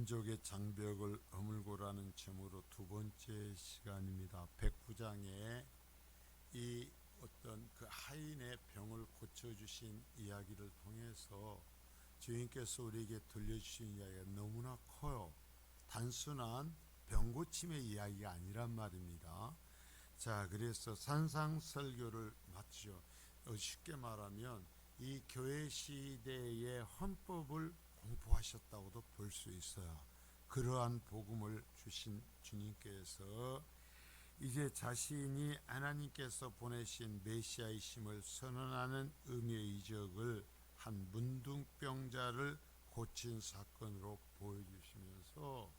민족의 장벽을 허물고라는 제목으로 두 번째 시간입니다. 백부장의 이 어떤 그 하인의 병을 고쳐주신 이야기를 통해서 주님께서 우리에게 들려주신 이야기가 너무나 커요. 단순한 병 고침의 이야기가 아니란 말입니다. 자, 그래서 산상설교를 마치죠. 쉽게 말하면 이 교회 시대의 헌법을 공부하셨다고도 볼 수 있어요. 그러한 복음을 주신 주님께서 이제 자신이 하나님께서 보내신 메시아이심을 선언하는 의미의 이적을 한 문둥병자를 고친 사건으로 보여주시면서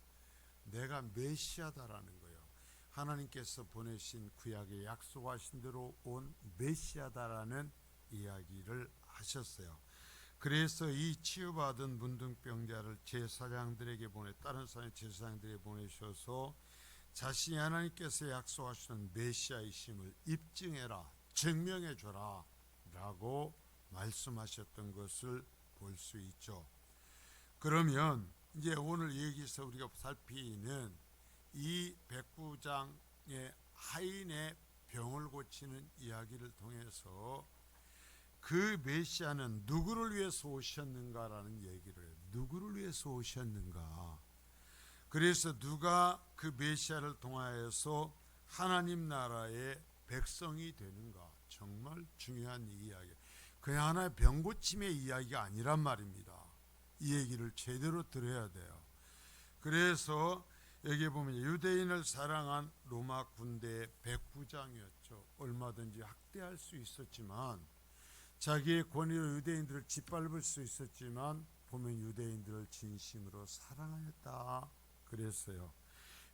내가 메시아다라는 거예요. 하나님께서 보내신 구약에 약속하신 대로 온 메시아다라는 이야기를 하셨어요. 그래서 이 치유받은 문둥병자를 제사장들에게 다른 사람의 제사장들에게 보내셔서 자신이 하나님께서 약속하시는 메시아이심을 입증해라, 증명해줘라 라고 말씀하셨던 것을 볼 수 있죠. 그러면 이제 오늘 여기서 우리가 살피는 이 백부장의 하인의 병을 고치는 이야기를 통해서 그 메시아는 누구를 위해서 오셨는가라는 얘기를 해요. 누구를 위해서 오셨는가. 그래서 누가 그 메시아를 통하여서 하나님 나라의 백성이 되는가. 정말 중요한 이야기. 그냥 하나의 병 고침의 이야기가 아니란 말입니다. 이 얘기를 제대로 들어야 돼요. 그래서 여기 보면 유대인을 사랑한 로마 군대의 백부장이었죠. 얼마든지 학대할 수 있었지만 자기의 권위로 유대인들을 짓밟을 수 있었지만 보면 유대인들을 진심으로 사랑하였다 그랬어요.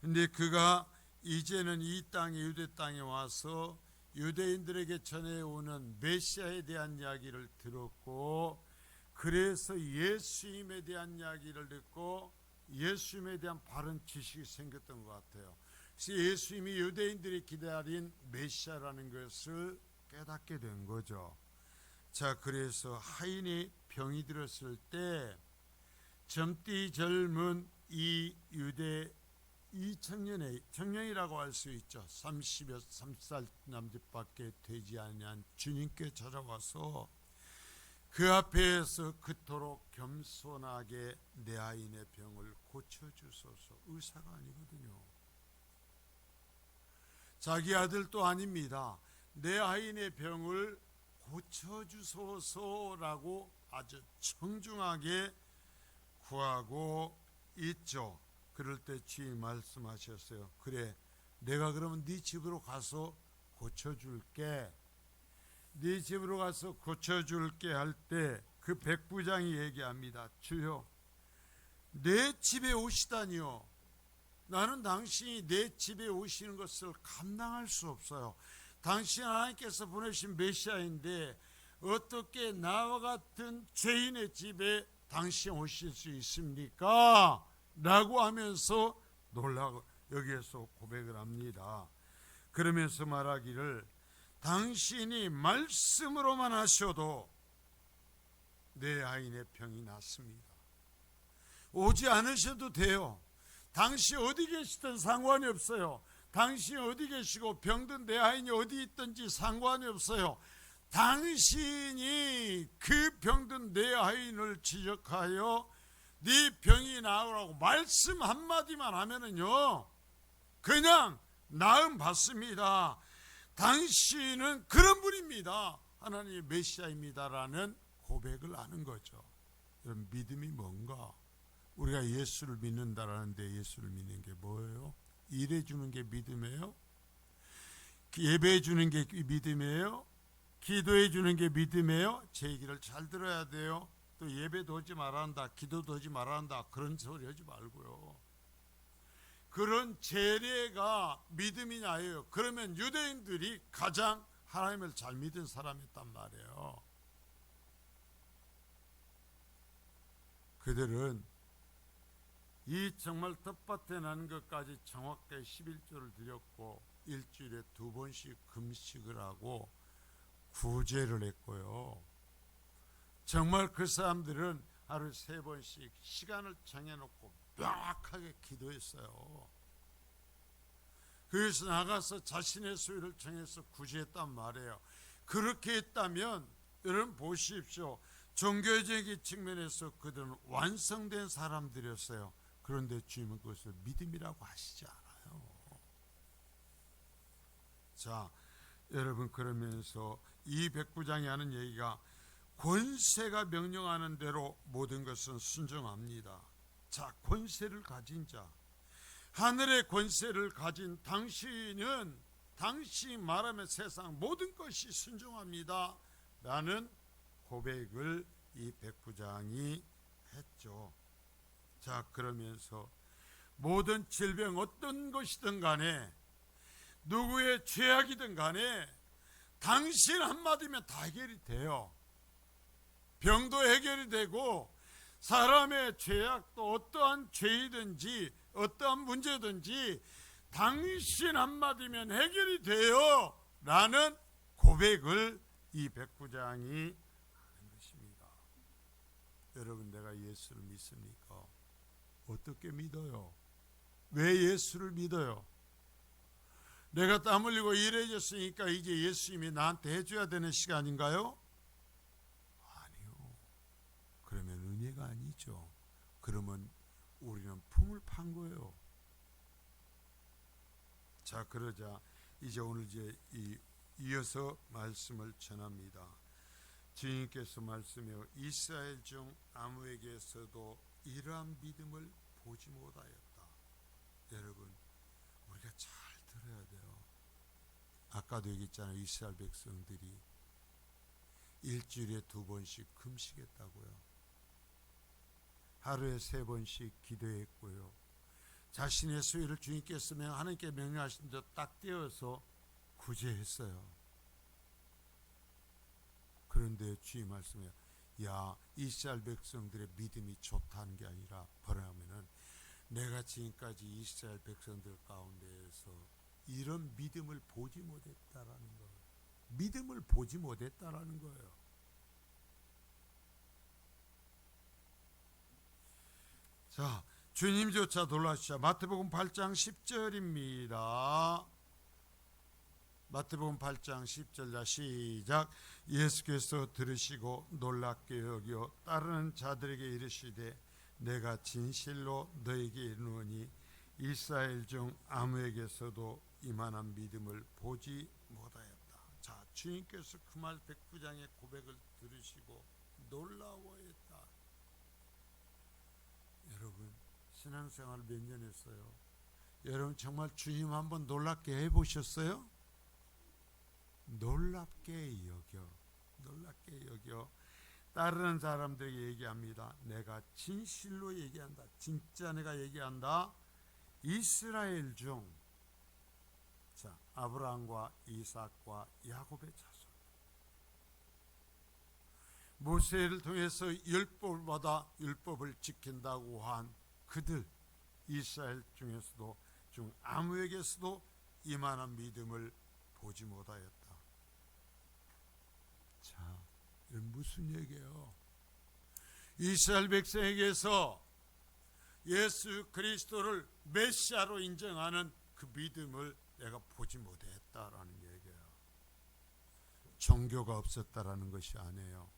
근데 그가 이제는 이 땅에 유대 땅에 와서 유대인들에게 전해오는 메시아에 대한 이야기를 들었고 그래서 예수님에 대한 이야기를 듣고 예수님에 대한 바른 지식이 생겼던 것 같아요. 그래서 예수님이 유대인들이 기다린 메시아라는 것을 깨닫게 된 거죠. 자, 그래서 하인이 병이 들었을 때 젊디 젊은 이 유대 이 청년이라고 할 수 있죠. 30살 남짓밖에 되지 아니한 주님께 찾아와서 그 앞에서 그토록 겸손하게 내 아이의 병을 고쳐주소서. 의사가 아니거든요. 자기 아들도 아닙니다. 내 아이의 병을 고쳐주소서라고 아주 청중하게 구하고 있죠. 그럴 때 주님 말씀하셨어요. 그래, 내가 그러면 네 집으로 가서 고쳐줄게. 네 집으로 가서 고쳐줄게 할 때 그 백부장이 얘기합니다. 주여, 내 집에 오시다니요. 나는 당신이 내 집에 오시는 것을 감당할 수 없어요. 당신 하나님께서 보내신 메시아인데 어떻게 나와 같은 죄인의 집에 당신 오실 수 있습니까? 라고 하면서 놀라고 여기에서 고백을 합니다. 그러면서 말하기를 당신이 말씀으로만 하셔도 내 아이의 병이 낫습니다. 오지 않으셔도 돼요. 당신 어디 계시든 상관이 없어요. 당신이 어디 계시고 병든 내 아이이 어디 있든지 상관이 없어요. 당신이 그 병든 내 아이를 지적하여 네 병이 나으라고 말씀 한마디만 하면은요 그냥 나음 받습니다. 당신은 그런 분입니다. 하나님의 메시아입니다라는 고백을 하는 거죠. 여러분, 믿음이 뭔가? 우리가 예수를 믿는다라는데 예수를 믿는 게 뭐예요? 일해 주는 게 믿음이에요? 예배해 주는 게 믿음이에요? 기도해 주는 게 믿음이에요? 제 얘기를 잘 들어야 돼요. 또 예배도 하지 말아야 한다, 기도도 하지 말아야 한다, 그런 소리 하지 말고요. 그런 재래가 믿음이냐예요. 그러면 유대인들이 가장 하나님을 잘 믿은 사람이었단 말이에요. 그들은 이 정말 텃밭에 난 것까지 정확하게 11조를 드렸고 일주일에 2번씩 금식을 하고 구제를 했고요. 정말 그 사람들은 하루에 3번씩 시간을 정해놓고 명확하게 기도했어요. 그래서 나가서 자신의 소유를 정해서 구제했단 말이에요. 그렇게 했다면 여러분 보십시오. 종교적인 측면에서 그들은 완성된 사람들이었어요. 그런데 주님은 그것을 믿음이라고 하시지 않아요. 자, 여러분, 그러면서 이 백부장이 하는 얘기가 권세가 명령하는 대로 모든 것은 순종합니다. 자, 권세를 가진 자, 하늘의 권세를 가진 당신은 당신이 말하면 세상 모든 것이 순종합니다 라는 고백을 이 백부장이 했죠. 자, 그러면서 모든 질병 어떤 것이든 간에 누구의 죄악이든 간에 당신 한마디면 다 해결이 돼요. 병도 해결이 되고 사람의 죄악도 어떠한 죄이든지 어떠한 문제든지 당신 한마디면 해결이 돼요 라는 고백을 이 백부장이 하는 것입니다. 여러분, 내가 예수를 믿습니까? 어떻게 믿어요? 왜 예수를 믿어요? 내가 땀 흘리고 일해줬으니까 이제 예수님이 나한테 해줘야 되는 시간인가요? 아니요. 그러면 은혜가 아니죠. 그러면 우리는 품을 판 거예요. 자, 그러자 이제 오늘 이제 이어서 말씀을 전합니다. 주님께서 말씀해요. 이스라엘 중 아무에게서도 이러한 믿음을 보지 못하였다. 여러분, 우리가 잘 들어야 돼요. 아까도 얘기했잖아요. 이스라엘 백성들이 일주일에 2번씩 금식했다고요. 하루에 3번씩 기도했고요. 자신의 소유를 주님께서 하나님께 명령하신 대로 딱 떼어서 구제했어요. 그런데 주님 말씀에 야, 이스라엘 백성들의 믿음이 좋다는 게 아니라 뭐냐면은 내가 지금까지 이스라엘 백성들 가운데에서 이런 믿음을 보지 못했다라는 거예요. 믿음을 보지 못했다라는 거예요. 자, 주님조차 놀라시자. 마태복음 8장 10절입니다. 마태복음 8장 10절 시작. 예수께서 들으시고 놀랍게 여겨 따르는 자들에게 이르시되 내가 진실로 너에게 이르노니 이스라엘 중 아무에게서도 이만한 믿음을 보지 못하였다. 자, 주님께서 그 말 백부장의 고백을 들으시고 놀라워했다. 여러분, 신앙생활 몇 년 했어요? 여러분 정말 주님 한번 놀랍게 해보셨어요? 놀랍게 여겨 따르는 사람들에게 얘기합니다. 내가 진실로 얘기한다. 진짜 내가 얘기한다. 이스라엘 중, 자, 아브라함과 이삭과 야곱의 자손, 모세를 통해서 율법을 받아 율법을 지킨다고 한 그들, 이스라엘 중에서도 중 아무에게서도 이만한 믿음을 보지 못하였다. 자, 무슨 얘기예요? 이스라엘 백성에게서 예수 그리스도를 메시아로 인정하는 그 믿음을 내가 보지 못했다라는 얘기예요. 종교가 없었다라는 것이 아니에요.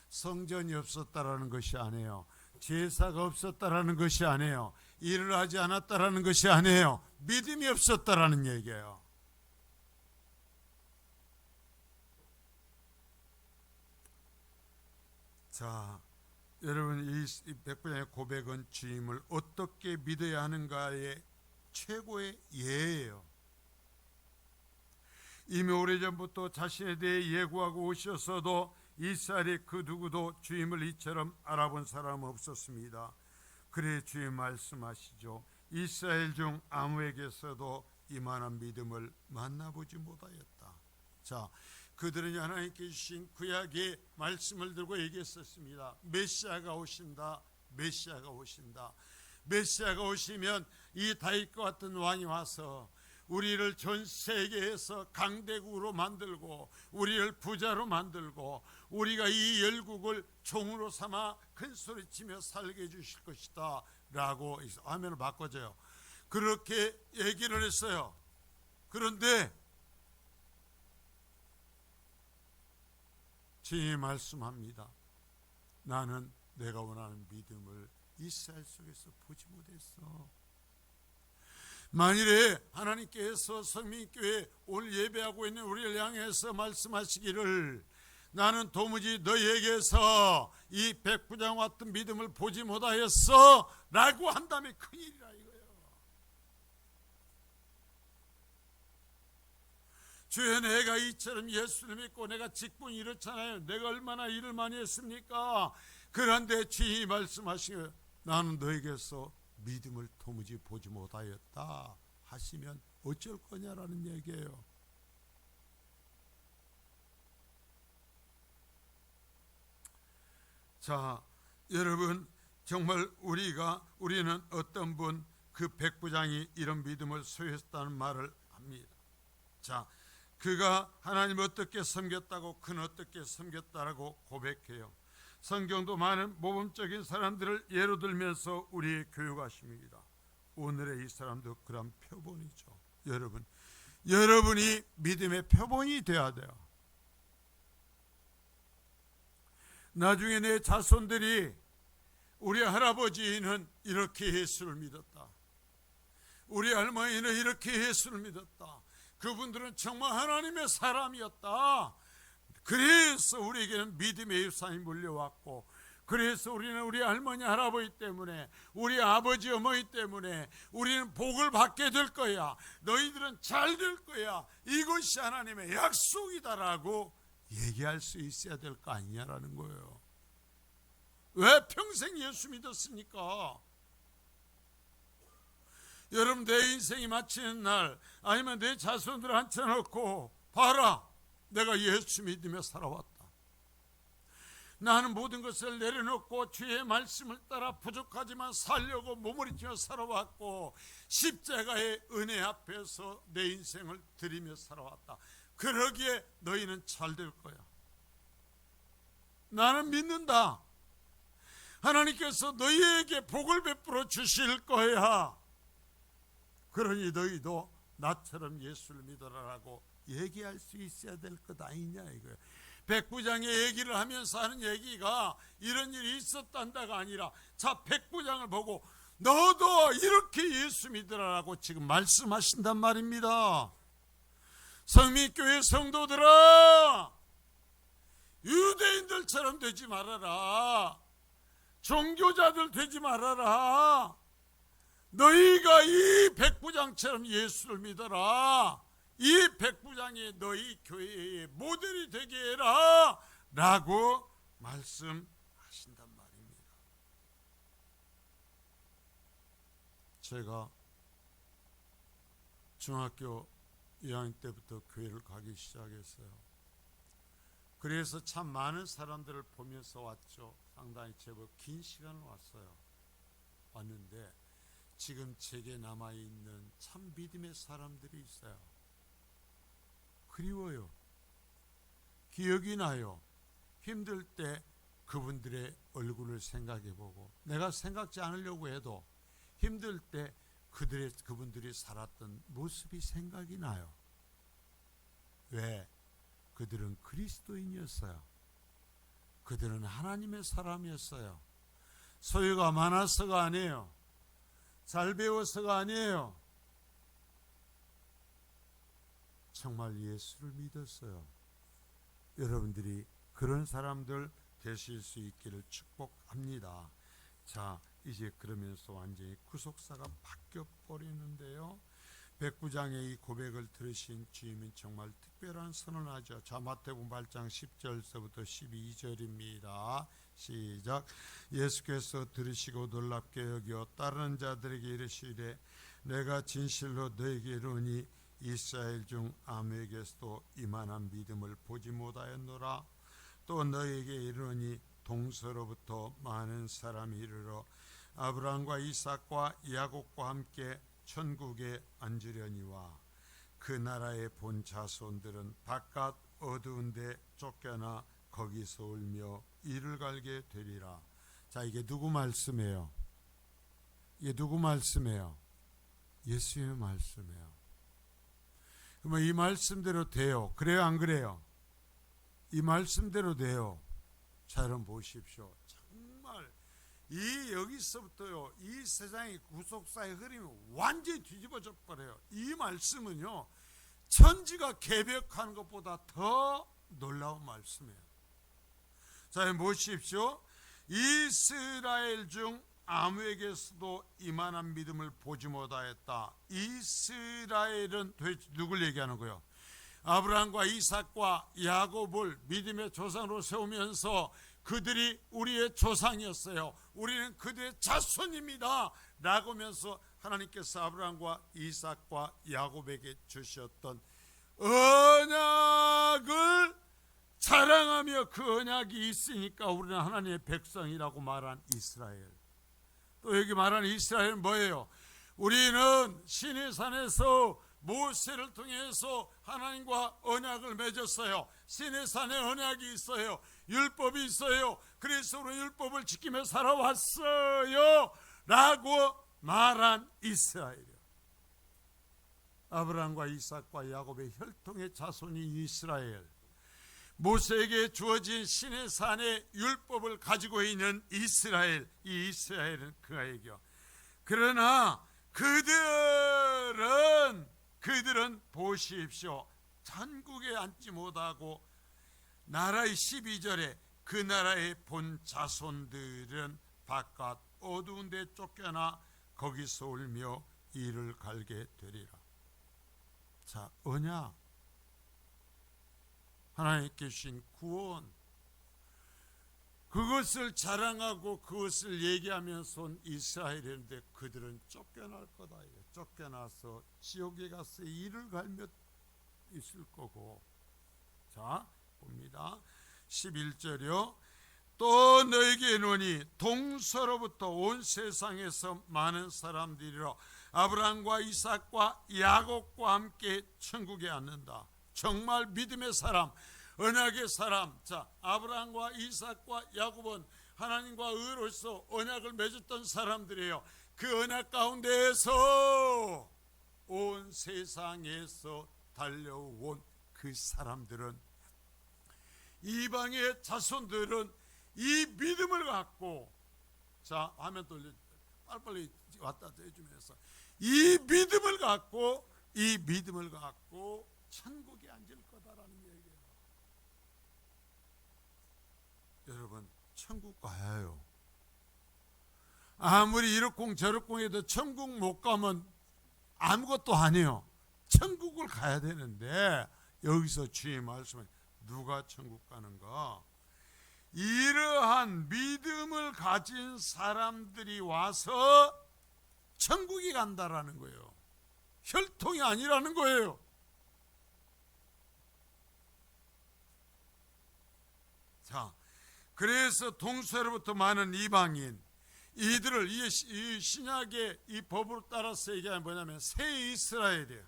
성전이 없었다라는 것이 아니에요. 제사가 없었다라는 것이 아니에요. 일을 하지 않았다라는 것이 아니에요. 믿음이 없었다라는 얘기예요. 자, 여러분, 이 백부장의 고백은 주님을 어떻게 믿어야 하는가의 최고의 예예요. 이미 오래전부터 자신에 대해 예고하고 오셨어도 이스라엘의 그 누구도 주님을 이처럼 알아본 사람은 없었습니다. 그래 주님 말씀하시죠. 이스라엘 중 아무에게서도 이만한 믿음을 만나보지 못하였다. 자, 그들은 하나님께 주신 구약의 말씀을 들고 얘기했었습니다. 메시아가 오신다. 메시아가 오신다. 메시아가 오시면 이 다윗과 같은 왕이 와서 우리를 전 세계에서 강대국으로 만들고 우리를 부자로 만들고 우리가 이 열국을 종으로 삼아 큰 소리치며 살게 해주실 것이다 라고 화면을 바꿔줘요. 그렇게 얘기를 했어요. 그런데 주님이 말씀합니다. 나는 내가 원하는 믿음을 이스라엘 속에서 보지 못했어. 만일에 하나님께서 성민교회 오늘 예배하고 있는 우리를 향해서 말씀하시기를 나는 도무지 너희에게서 이 백부장 같은 믿음을 보지 못하였어 라고 한다면 큰일이라 이거예요. 주여, 내가 이처럼 예수를 믿고 내가 직분이 이렇잖아요. 내가 얼마나 일을 많이 했습니까? 그런데 주님이 말씀하시기를 나는 너에게서 믿음을 도무지 보지 못하였다 하시면 어쩔 거냐라는 얘기예요. 자, 여러분, 정말 우리는 어떤 분 그 백부장이 이런 믿음을 소유했다는 말을 합니다. 자, 그가 하나님 어떻게 섬겼다고, 그는 어떻게 섬겼다라고 고백해요. 성경도 많은 모범적인 사람들을 예로 들면서 우리의 교육하십니다. 오늘의 이 사람도 그런 표본이죠. 여러분이 믿음의 표본이 되어야 돼요. 나중에 내 자손들이 우리 할아버지는 이렇게 예수를 믿었다, 우리 할머니는 이렇게 예수를 믿었다, 그분들은 정말 하나님의 사람이었다, 그래서 우리에게는 믿음의 유산이 물려왔고, 그래서 우리는 우리 할머니 할아버지 때문에, 우리 아버지 어머니 때문에 우리는 복을 받게 될 거야, 너희들은 잘 될 거야, 이것이 하나님의 약속이다라고 얘기할 수 있어야 될 거 아니냐라는 거예요. 왜 평생 예수 믿었습니까? 여러분, 내 인생이 마치는 날, 아니면 내 자손들을 앉혀놓고 봐라, 내가 예수 믿으며 살아왔다, 나는 모든 것을 내려놓고 주의 말씀을 따라 부족하지만 살려고 몸부림치며 살아왔고, 십자가의 은혜 앞에서 내 인생을 드리며 살아왔다. 그러기에 너희는 잘 될 거야. 나는 믿는다. 하나님께서 너희에게 복을 베풀어 주실 거야. 그러니 너희도 나처럼 예수를 믿어라라고 얘기할 수 있어야 될 것 아니냐 이거예요. 백부장의 얘기를 하면서 하는 얘기가 이런 일이 있었단다가 아니라, 자, 백부장을 보고 너도 이렇게 예수 믿으라라고 지금 말씀하신단 말입니다. 성민교회 성도들아, 유대인들처럼 되지 말아라, 종교자들 되지 말아라, 너희가 이 백부장처럼 예수를 믿어라, 이 백부장이 너희 교회의 모델이 되게 해라 라고 말씀하신단 말입니다. 제가 중학교 2학년 때부터 교회를 가기 시작했어요. 그래서 참 많은 사람들을 보면서 왔죠. 상당히 제법 긴 시간을 왔는데 지금 제게 남아있는 참 믿음의 사람들이 있어요. 그리워요. 기억이 나요. 힘들 때 그분들의 얼굴을 생각해보고, 내가 생각지 않으려고 해도 힘들 때 그분들이 살았던 모습이 생각이 나요. 왜? 그들은 그리스도인이었어요. 그들은 하나님의 사람이었어요. 소유가 많아서가 아니에요. 잘 배워서가 아니에요. 정말 예수를 믿었어요. 여러분들이 그런 사람들 되실 수 있기를 축복합니다. 자, 이제 그러면서 완전히 구속사가 바뀌어 버리는데요. 백부장의 이 고백을 들으신 주님은 정말 특별한 선언을 하죠. 자, 마태복음 8장 10절서부터 12절입니다. 시작. 예수께서 들으시고 놀랍게 여겨 따르는 자들에게 이르시되, 내가 진실로 너에게 이르노니 이스라엘 중 아무에게서도 이만한 믿음을 보지 못하였노라. 또 너에게 이르노니 동서로부터 많은 사람이 이르러 아브라함과 이삭과 야곱과 함께 천국에 앉으려니와 그 나라의 본 자손들은 바깥 어두운 데 쫓겨나 거기서 울며 이를 갈게 되리라. 자, 이게 누구 말씀이에요? 이게 누구 말씀이에요? 예수의 말씀이에요. 그러면 이 말씀대로 돼요? 그래요, 안 그래요? 이 말씀대로 돼요. 자, 여러분 보십시오. 정말 이 여기서부터요, 이 세상의 구속사의 흐름이 완전히 뒤집어져 버려요. 이 말씀은요, 천지가 개벽하는 것보다 더 놀라운 말씀이에요. 자, 보십시오. 이스라엘 중 아무에게서도 이만한 믿음을 보지 못하였다. 이스라엘은 도대체 누굴 얘기하는 거예요? 아브라함과 이삭과 야곱을 믿음의 조상으로 세우면서 그들이 우리의 조상이었어요. 우리는 그들의 자손입니다 라고 하면서 하나님께서 아브라함과 이삭과 야곱에게 주셨던 언약을 자랑하며 그 언약이 있으니까 우리는 하나님의 백성이라고 말한 이스라엘. 또 여기 말하는 이스라엘은 뭐예요? 우리는 시내산에서 모세를 통해서 하나님과 언약을 맺었어요. 시내산에 언약이 있어요. 율법이 있어요. 그래서 우리 율법을 지키며 살아왔어요 라고 말한 이스라엘이요. 아브라함과 이삭과 야곱의 혈통의 자손이 이스라엘. 모세에게 주어진 시내산의 율법을 가지고 있는 이스라엘. 이 이스라엘은 그가에게요. 그러나 그들은 보십시오. 천국에 앉지 못하고 나라의 12절에 그 나라의 본 자손들은 바깥 어두운 데 쫓겨나 거기서 울며 이를 갈게 되리라. 자, 언약, 하나님께 주신 구원, 그것을 자랑하고 그것을 얘기하면서 온 이스라엘인데 그들은 쫓겨날 거다. 쫓겨나서 지옥에 가서 이를 갈며 있을 거고. 자, 봅니다. 11절이요. 또 너에게 이르노니 동서로부터 온 세상에서 많은 사람들이라 아브라함과 이삭과 야곱과 함께 천국에 앉는다. 정말 믿음의 사람, 언약의 사람. 자, 아브라함과 이삭과 야곱은 하나님과 의로서 언약을 맺었던 사람들이에요. 그 언약 가운데에서 온 세상에서 달려온 그 사람들은, 이방의 자손들은 이 믿음을 갖고, 자, 화면 돌려 빨리빨리 왔다 해주면서 이 믿음을 갖고 천국에 앉을 거다라는 얘기예요. 여러분, 천국 가요. 아무리 이렇쿵저렇쿵 해도 천국 못 가면 아무것도 아니에요. 천국을 가야 되는데 여기서 주의 말씀은 누가 천국 가는가? 이러한 믿음을 가진 사람들이 와서 천국에 간다라는 거예요. 혈통이 아니라는 거예요. 자, 그래서 동서로부터 많은 이방인, 이들을 이 신약의 이 법으로 따라서 얘기하면 뭐냐면 새 이스라엘이에요.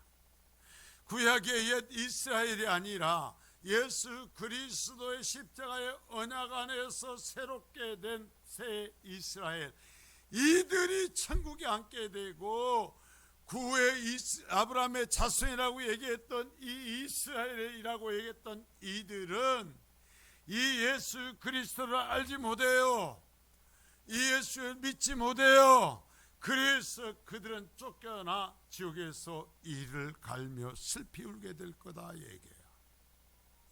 구약의 옛 이스라엘이 아니라 예수 그리스도의 십자가의 언약 안에서 새롭게 된 새 이스라엘, 이들이 천국에 앉게 되고, 구의 아브라함의 자손이라고 얘기했던 이 이스라엘이라고 얘기했던 이들은 이 예수 그리스도를 알지 못해요. 이 예수를 믿지 못해요. 그래서 그들은 쫓겨나 지옥에서 이를 갈며 슬피 울게 될 거다 얘기해요.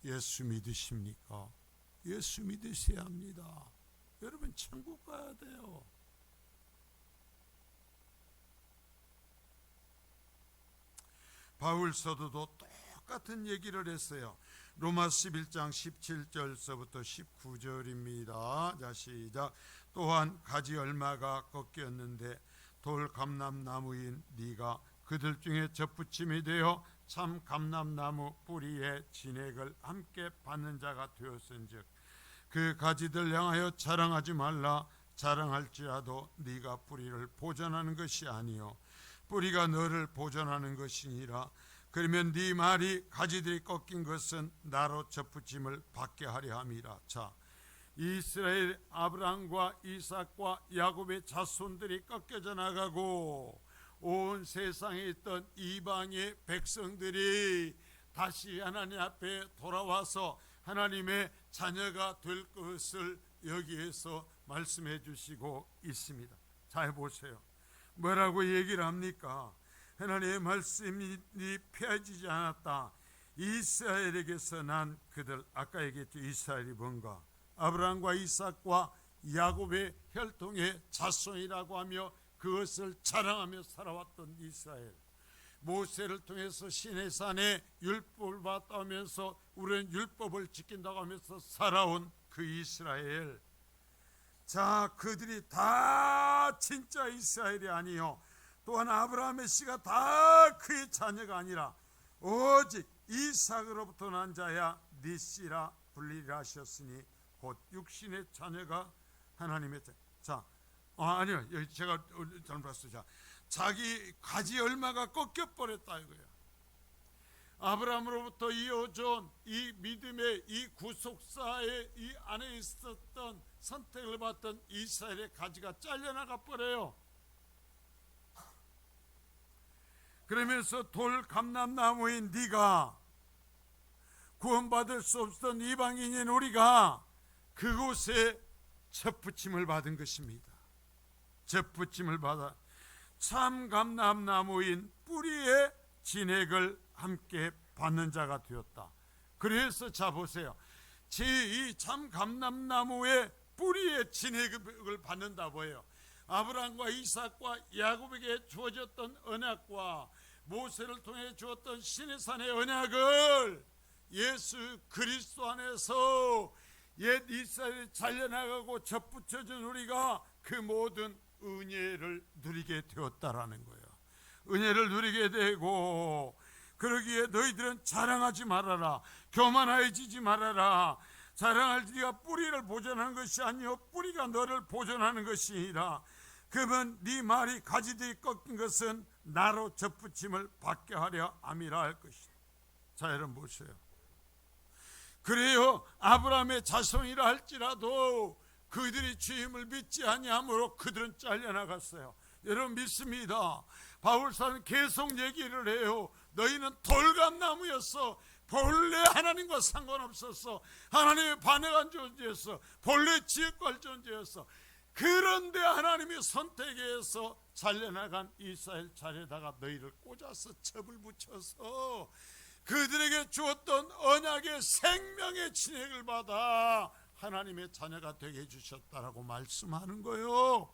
예수 믿으십니까? 예수 믿으셔야 합니다. 여러분, 천국 가야 돼요. 바울 사도도 똑같은 얘기를 했어요. 로마 11장 17절서부터 19절입니다. 자, 시작. 또한 가지 얼마가 꺾였는데 돌 감람나무인 네가 그들 중에 젖붙임이 되어 참 감람나무 뿌리의 진액을 함께 받는 자가 되었은즉 그 가지들 향하여 자랑하지 말라. 자랑할지라도 네가 뿌리를 보존하는 것이 아니요 뿌리가 너를 보존하는 것이니라. 그러면 네 말이 가지들이 꺾인 것은 나로 젖붙임을 받게 하려 함이라. 자, 이스라엘 아브라함과 이삭과 야곱의 자손들이 꺾여져 나가고 온 세상에 있던 이방의 백성들이 다시 하나님 앞에 돌아와서 하나님의 자녀가 될 것을 여기에서 말씀해 주시고 있습니다. 잘 보세요. 뭐라고 얘기를 합니까? 하나님의 말씀이 폐해지지 않았다. 이스라엘에게서 난 그들, 아까 얘기했죠. 이스라엘이 뭔가? 아브라함과 이삭과 야곱의 혈통의 자손이라고 하며 그것을 자랑하며 살아왔던 이스라엘. 모세를 통해서 시내산에 율법을 받다면서 우리는 율법을 지킨다고 하면서 살아온 그 이스라엘. 자, 그들이 다 진짜 이스라엘이 아니요, 또한 아브라함의 씨가 다 그의 자녀가 아니라 오직 이삭으로부터 난 자야 네 씨라 불리라 하셨으니 곧 육신의 자녀가 하나님의 자, 아니요, 여기 제가 잘못 봤어요. 자, 자기 가지 얼마가 꺾여버렸다 이거야. 아브라함으로부터 이어져 이 믿음의 이 구속사의 이 안에 있었던 선택을 받던 이스라엘의 가지가 잘려나가 버려요. 그러면서 돌 감람나무인 네가 구원받을 수 없었던 이방인인 우리가 그곳에 접붙임을 받은 것입니다. 접붙임을 받아 참 감람나무인 뿌리의 진액을 함께 받는 자가 되었다. 그래서 자 보세요. 이 참 감람나무의 뿌리의 진액을 받는다 뭐예요? 아브라함과 이삭과 야곱에게 주어졌던 언약과 모세를 통해 주었던 시내산의 언약을 예수 그리스도 안에서 옛 이스라엘이 잘려나가고 접붙여준 우리가 그 모든 은혜를 누리게 되었다라는 거예요. 은혜를 누리게 되고, 그러기에 너희들은 자랑하지 말아라, 교만해지지 말아라. 자랑할 네가 뿌리를 보존하는 것이 아니요 뿌리가 너를 보존하는 것이니라. 그러면 네 말이 가지들이 꺾인 것은 나로 접붙임을 받게 하려 함이라 할 것이다. 자, 여러분 보세요. 그래요 아브라함의 자손이라 할지라도 그들이 주임을 믿지 아니하므로 그들은 잘려나갔어요. 여러분 믿습니다. 바울사는 계속 얘기를 해요. 너희는 돌감나무였어. 본래 하나님과 상관없었어. 하나님의 반역한 존재였어. 본래 지역할 존재였어. 그런데 하나님이 선택해서 잘려나간 이스라엘 자리에다가 너희를 꽂아서 첩을 붙여서 그들에게 주었던 언약의 생명의 진액을 받아 하나님의 자녀가 되게 해주셨다라고 말씀하는 거예요.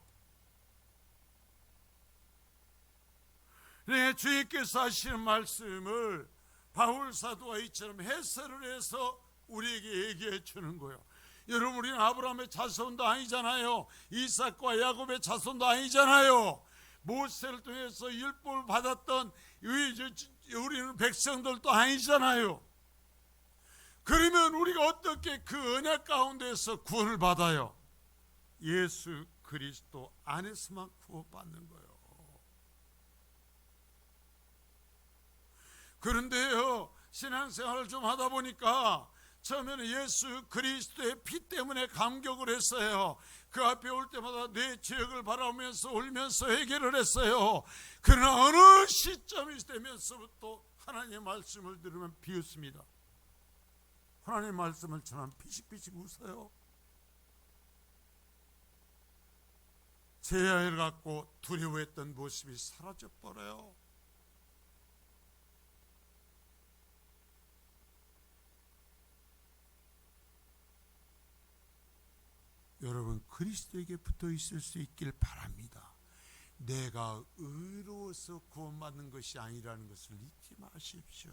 네, 주님께서 하시는 말씀을 바울 사도가 이처럼 해설을 해서 우리에게 얘기해 주는 거예요. 여러분, 우리는 아브라함의 자손도 아니잖아요. 이삭과 야곱의 자손도 아니잖아요. 모세를 통해서 율법을 받았던 우리는 백성들도 아니잖아요. 그러면 우리가 어떻게 그 언약 가운데서 구원을 받아요? 예수 그리스도 안에서만 구원받는 거예요. 그런데요, 신앙생활을 좀 하다 보니까 처음에는 예수 그리스도의 피 때문에 감격을 했어요. 그 앞에 올 때마다 내 죄악을 바라보면서 울면서 회개를 했어요. 그러나 어느 시점이 되면서부터 하나님의 말씀을 들으면 비웃습니다. 하나님의 말씀을 전하면 피식피식 웃어요. 죄악을 갖고 두려워했던 모습이 사라져버려요. 여러분, 그리스도에게 붙어 있을 수 있길 바랍니다. 내가 의로워서 구원받는 것이 아니라는 것을 잊지 마십시오.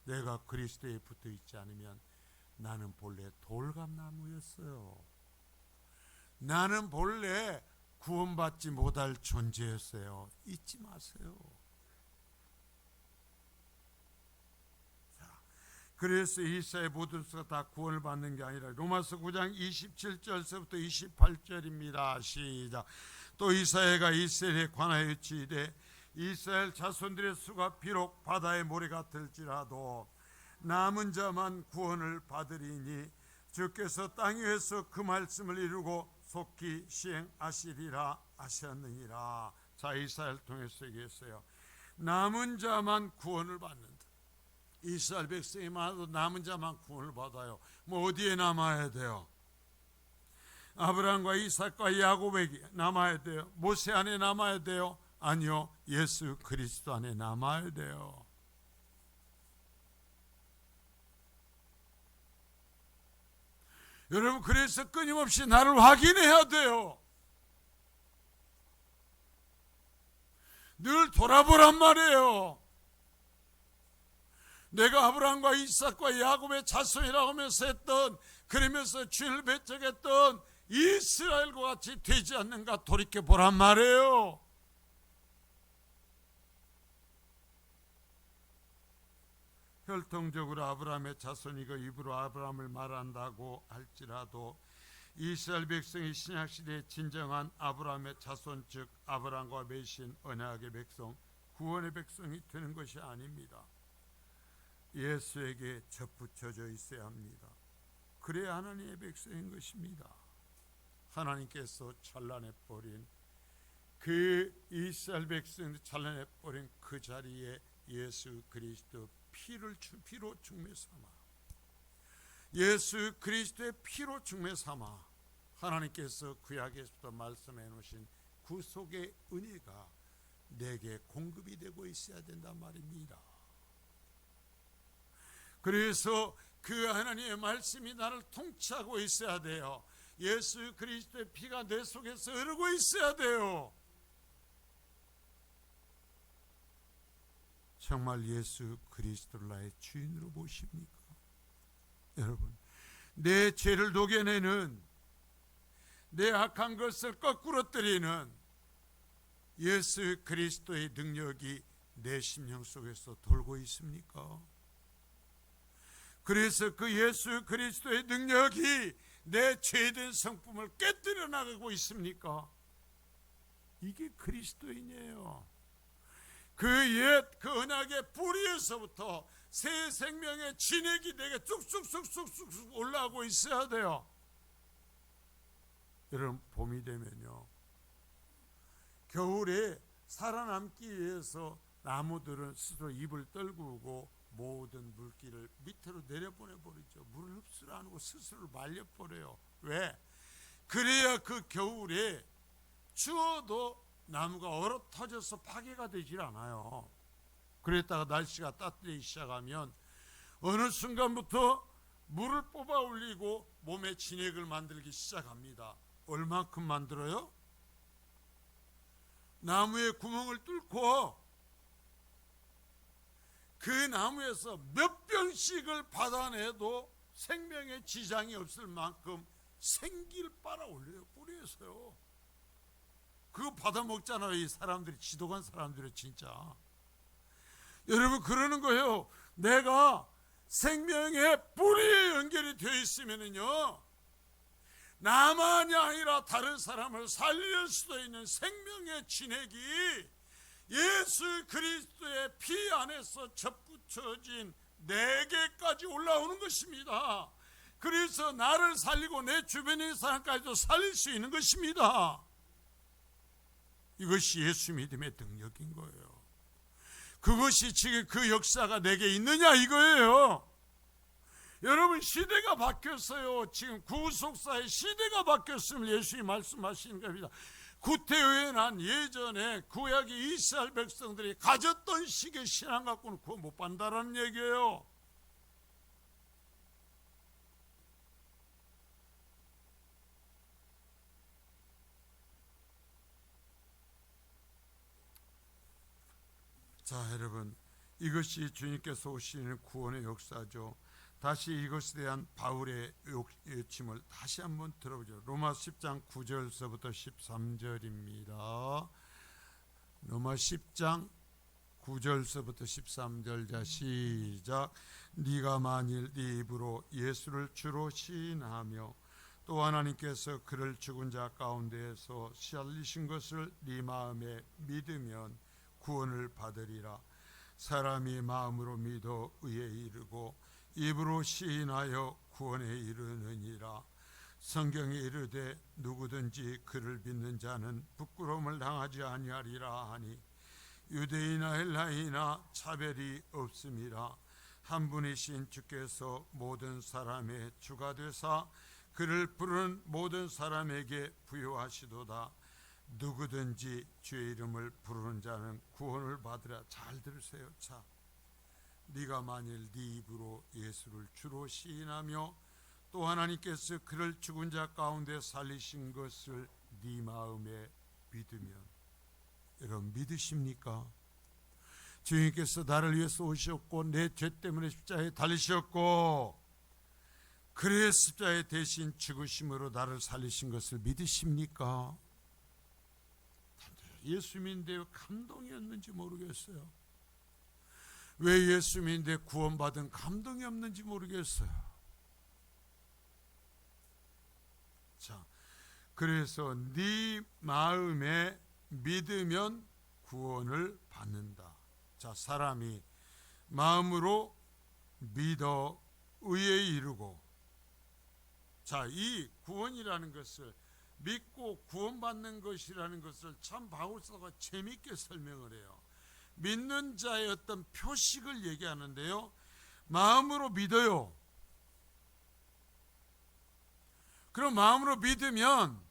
내가 그리스도에 붙어 있지 않으면 나는 본래 돌감나무였어요. 나는 본래 구원받지 못할 존재였어요. 잊지 마세요. 그래서 이스라엘 모든 수가 다 구원을 받는 게 아니라 로마서 9장 27절서부터 28절입니다. 시작. 또 이사야가 이스라엘에 관하여 지되 이스라엘 자손들의 수가 비록 바다의 모래 같을지라도 남은 자만 구원을 받으리니 주께서 땅 위에서 그 말씀을 이루고 속히 시행하시리라 하셨느니라. 자, 이사야를 통해서 얘기했어요. 남은 자만 구원을 받는다. 이스라엘 백성이 많아도 남은 자만 구원을 받아요. 뭐 어디에 남아야 돼요? 아브라함과 이삭과 야곱에게 남아야 돼요? 모세 안에 남아야 돼요? 아니요, 예수 그리스도 안에 남아야 돼요. 여러분, 그래서 끊임없이 나를 확인해야 돼요. 늘 돌아보란 말이에요. 내가 아브라함과 이삭과 야곱의 자손이라고 하면서 했던, 그러면서 주를 배척했던 이스라엘과 같이 되지 않는가 돌이켜보란 말이에요. 혈통적으로 아브라함의 자손이고 입으로 아브라함을 말한다고 할지라도 이스라엘 백성이 신약시대의 진정한 아브라함의 자손, 즉 아브라함과 맺은 언약의 백성, 구원의 백성이 되는 것이 아닙니다. 예수에게 접붙여져 있어야 합니다. 그래야 하나님의 백성인 것입니다. 하나님께서 찬란해버린 그 이스라엘 백성을 찬란해버린 그 자리에 예수 그리스도 피로 중매 삼아, 예수 그리스도의 피로 중매 삼아 하나님께서 구약에서부터 말씀해 놓으신 구속의 은혜가 내게 공급이 되고 있어야 된단 말입니다. 그래서 그 하나님의 말씀이 나를 통치하고 있어야 돼요. 예수 그리스도의 피가 내 속에서 흐르고 있어야 돼요. 정말 예수 그리스도를 나의 주인으로 보십니까? 여러분, 내 죄를 녹여내는, 내 악한 것을 거꾸러뜨리는 예수 그리스도의 능력이 내 심령 속에서 돌고 있습니까? 그래서 그 예수 그리스도의 능력이 내 죄된 성품을 깨뜨려 나가고 있습니까? 이게 그리스도인이에요. 그 언약의 뿌리에서부터 새 생명의 진액이 내게 쑥쑥쑥쑥쑥 올라오고 있어야 돼요. 여러분, 봄이 되면요, 겨울에 살아남기 위해서 나무들은 스스로 입을 떨구고 모든 물기를 밑으로 내려보내버리죠. 물을 흡수를 안 하고 스스로 말려버려요. 왜? 그래야 그 겨울에 추워도 나무가 얼어 터져서 파괴가 되질 않아요. 그랬다가 날씨가 따뜻해지기 시작하면 어느 순간부터 물을 뽑아 올리고 몸에 진액을 만들기 시작합니다. 얼만큼 만들어요? 나무에 구멍을 뚫고 그 나무에서 몇 병씩을 받아내도 생명의 지장이 없을 만큼 생기를 빨아 올려요. 뿌리에서요. 그거 받아먹잖아요. 이 사람들이, 지독한 사람들이 진짜. 여러분, 그러는 거예요. 내가 생명의 뿌리에 연결이 되어 있으면요, 나만이 아니라 다른 사람을 살릴 수도 있는 생명의 진액이 예수 그리스도의 피 안에서 접붙여진 내게까지 올라오는 것입니다. 그래서 나를 살리고 내 주변의 사람까지도 살릴 수 있는 것입니다. 이것이 예수 믿음의 능력인 거예요. 그것이 지금 그 역사가 내게 있느냐 이거예요. 여러분, 시대가 바뀌었어요. 지금 구속사의 시대가 바뀌었음을 예수님이 말씀하시는 겁니다. 구태의연한 예전에 구약의 이스라엘 백성들이 가졌던 식의 신앙 갖고는 구원 못 받는다라는 얘기예요. 자, 여러분, 이것이 주님께서 오시는 구원의 역사죠. 다시 이것에 대한 바울의 외침을 다시 한번 들어보죠. 로마 10장 9절서부터 13절입니다. 로마 10장 9절서부터 13절. 자, 시작. 네가 만일 네 입으로 예수를 주로 시인하며 또 하나님께서 그를 죽은 자 가운데에서 살리신 것을 네 마음에 믿으면 구원을 받으리라. 사람이 마음으로 믿어 의에 이르고 입으로 시인하여 구원에 이르느니라. 성경에 이르되 누구든지 그를 믿는 자는 부끄러움을 당하지 아니하리라 하니 유대인이나 헬라인이나 차별이 없음이라. 한 분이신 주께서 모든 사람의 주가 되사 그를 부르는 모든 사람에게 부여하시도다. 누구든지 주의 이름을 부르는 자는 구원을 받으라. 잘 들으세요. 자, 네가 만일 네 입으로 예수를 주로 시인하며 또 하나님께서 그를 죽은 자 가운데 살리신 것을 네 마음에 믿으면, 여러분 믿으십니까? 주님께서 나를 위해서 오셨고 내 죄 때문에 십자가에 달리셨고 그래 십자가에 대신 죽으심으로 나를 살리신 것을 믿으십니까? 예수 믿는데 감동이었는지 모르겠어요. 왜 예수 믿는데 구원받은 감동이 없는지 모르겠어요. 자, 그래서 네 마음에 믿으면 구원을 받는다. 자, 사람이 마음으로 믿어 의에 이르고, 자, 이 구원이라는 것을 믿고 구원받는 것이라는 것을 참 바울서가 재미있게 설명을 해요. 믿는 자의 어떤 표식을 얘기하는데요, 마음으로 믿어요. 그럼 마음으로 믿으면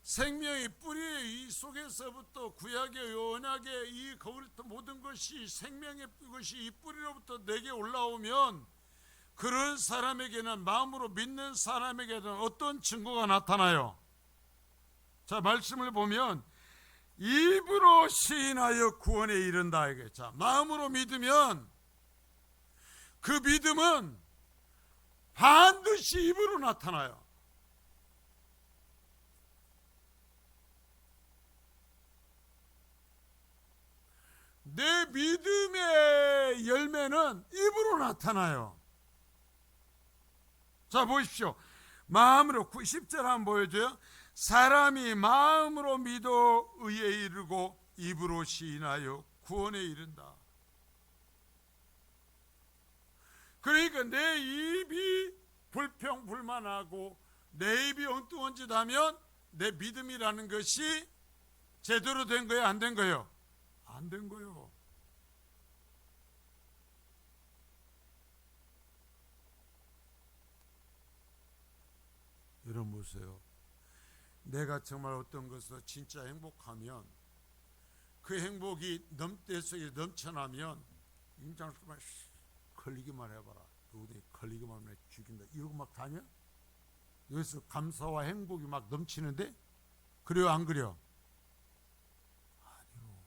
생명의 뿌리 이 속에서부터 구약의 언약의 이 거울부터 모든 것이 생명의 것이 이 뿌리로부터 내게 올라오면 그런 사람에게는, 마음으로 믿는 사람에게는 어떤 증거가 나타나요? 자, 말씀을 보면 입으로 시인하여 구원에 이른다. 자, 마음으로 믿으면 그 믿음은 반드시 입으로 나타나요. 내 믿음의 열매는 입으로 나타나요. 자, 보십시오. 마음으로 10절 한번 보여줘요. 사람이 마음으로 믿어 의에 이르고 입으로 시인하여 구원에 이른다. 그러니까 내 입이 불평불만하고 내 입이 엉뚱한 짓 하면 내 믿음이라는 것이 제대로 된 거예요? 안 된 거예요? 안 된 거예요. 여러분 보세요. 내가 정말 어떤 것으로 진짜 행복하면 그 행복이 내 속에 넘쳐나면 임장수만 걸리기만 해봐라. 누구든지 걸리기만 하면 죽인다. 이러고 막 다녀? 여기서 감사와 행복이 막 넘치는데? 그래요, 안 그래요? 아니요.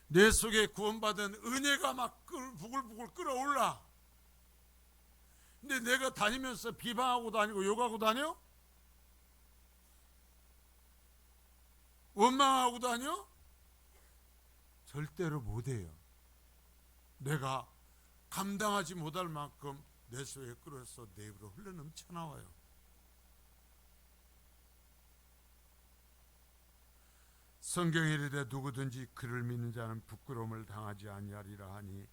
내 속에 구원받은 은혜가 막 부글부글 끓어올라. 근데 내가 다니면서 비방하고 다니고 욕하고 다녀? 원망하고 다녀? 절대로 못해요. 내가 감당하지 못할 만큼 내 속에 끓어서 내 입으로 흘러넘쳐 나와요. 성경에 이르되 누구든지 그를 믿는 자는 부끄러움을 당하지 아니하리라 하니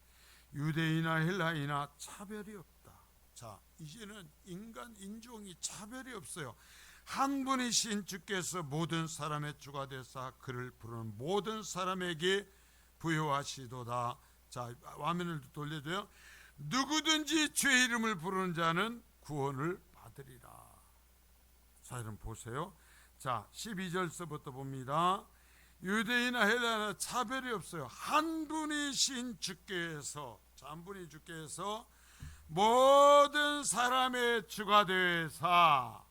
유대인이나 헬라인이나 차별이 없다. 자, 이제는 인종이 차별이 없어요. 한 분이신 주께서 모든 사람의 주가 되사 그를 부르는 모든 사람에게 부여하시도다. 자, 화면을 돌려줘요. 누구든지 주의 이름을 부르는 자는 구원을 받으리라. 자, 여러분 보세요. 자, 12절서부터 봅니다. 유대인이나 헬라나 차별이 없어요. 한 분이신 주께서, 자, 한 분이 주께서 모든 사람의 주가 되사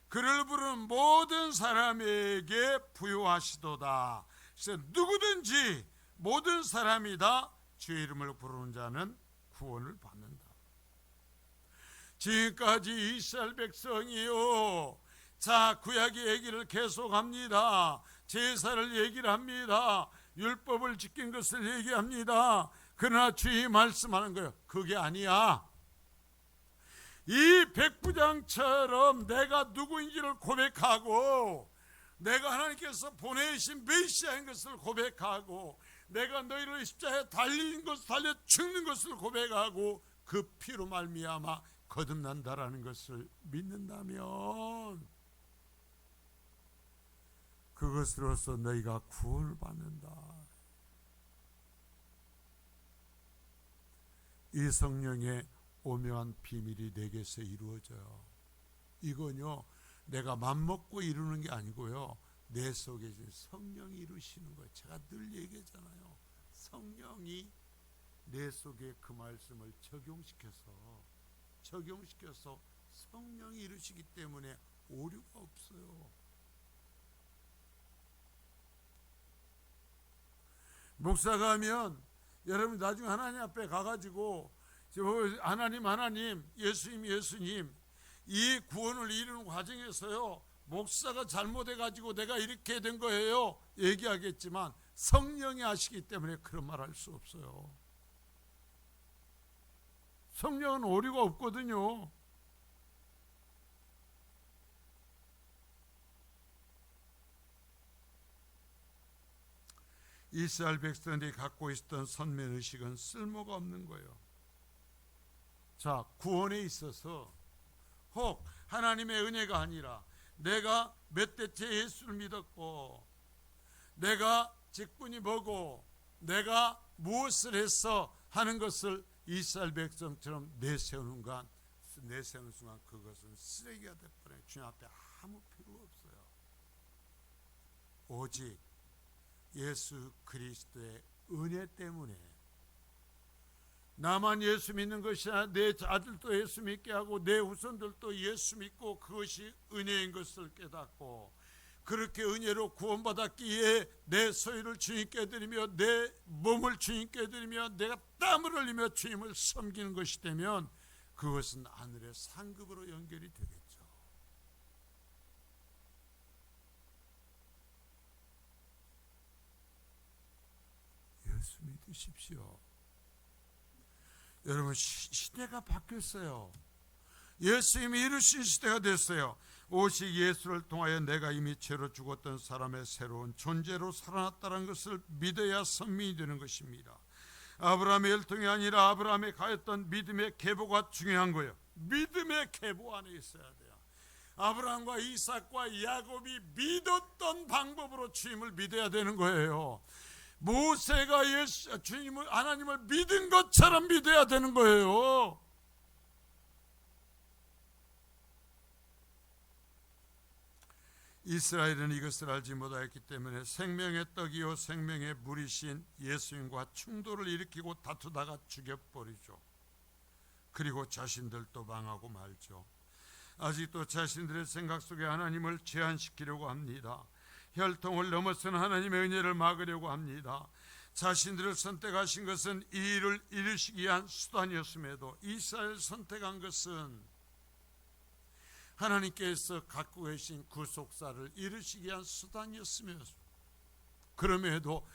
그를 부르는 모든 사람에게 부여하시도다. 그래서 누구든지 모든 사람이 다 주의 이름을 부르는 자는 구원을 받는다. 지금까지 이스라엘 백성이요, 자, 구약의 얘기를 계속합니다. 제사를 얘기를 합니다. 율법을 지킨 것을 얘기합니다. 그러나 주의 말씀하는 거예요. 그게 아니야. 이 백부장처럼 내가 누구인지를 고백하고 내가 하나님께서 보내신 메시아인 것을 고백하고 내가 너희를 십자가에 달려 죽는 것을 고백하고 그 피로 말미암아 거듭난다라는 것을 믿는다면 그것으로서 너희가 구원을 받는다. 이 성령의 오묘한 비밀이 내게서 이루어져요. 이건요, 내가 맘먹고 이루는 게 아니고요, 내 속에 있는 성령이 이루시는 거예요. 제가 늘 얘기하잖아요. 성령이 내 속에 그 말씀을 적용시켜서 성령이 이루시기 때문에 오류가 없어요. 목사가 하면 여러분 나중에 하나님 앞에 가가지고 하나님 예수님 이 구원을 이루는 과정에서요 목사가 잘못해가지고 내가 이렇게 된 거예요 얘기하겠지만 성령이 하시기 때문에 그런 말 할 수 없어요. 성령은 오류가 없거든요. 이스라엘 백성들이 갖고 있었던 선면의식은 쓸모가 없는 거예요. 자, 구원에 있어서 혹 하나님의 은혜가 아니라 내가 몇 대째 예수를 믿었고 내가 직분이 뭐고 내가 무엇을 해서 하는 것을 이스라엘 백성처럼 내세우는 순간 그것은 쓰레기가 되어버려요. 주님 앞에 아무 필요가 없어요. 오직 예수 그리스도의 은혜 때문에 나만 예수 믿는 것이 아니라 내 아들도 예수 믿게 하고 내 후손들도 예수 믿고 그것이 은혜인 것을 깨닫고 그렇게 은혜로 구원받았기에 내 소유를 주님께 드리며 내 몸을 주님께 드리며 내가 땀을 흘리며 주님을 섬기는 것이 되면 그것은 하늘의 상급으로 연결이 되겠죠. 예수 믿으십시오. 여러분 시대가 바뀌었어요. 예수님이 이루신 시대가 됐어요. 오직 예수를 통하여 내가 이미 죄로 죽었던 사람의 새로운 존재로 살아났다는 것을 믿어야 선민이 되는 것입니다. 아브라함의 혈통이 아니라 아브라함이 가졌던 믿음의 계보가 중요한 거예요. 믿음의 계보 안에 있어야 돼요. 아브라함과 이삭과 야곱이 믿었던 방법으로 주님을 믿어야 되는 거예요. 모세가 주님을 하나님을 믿은 것처럼 믿어야 되는 거예요. 이스라엘은 이것을 알지 못하였기 때문에 생명의 떡이요 생명의 물이신 예수님과 충돌을 일으키고 다투다가 죽여버리죠. 그리고 자신들도 망하고 말죠. 아직도 자신들의 생각 속에 하나님을 제한시키려고 합니다. 혈통을 넘어선 하나님의 은혜를 막으려고 합니다. 자신들을 선택하신 것은 이 일을 이루시기 위한 수단이었음에도 이스라엘을 선택한 것은 하나님께서 갖고 계신 구속사를 이루시기 위한 수단이었으며 그럼에도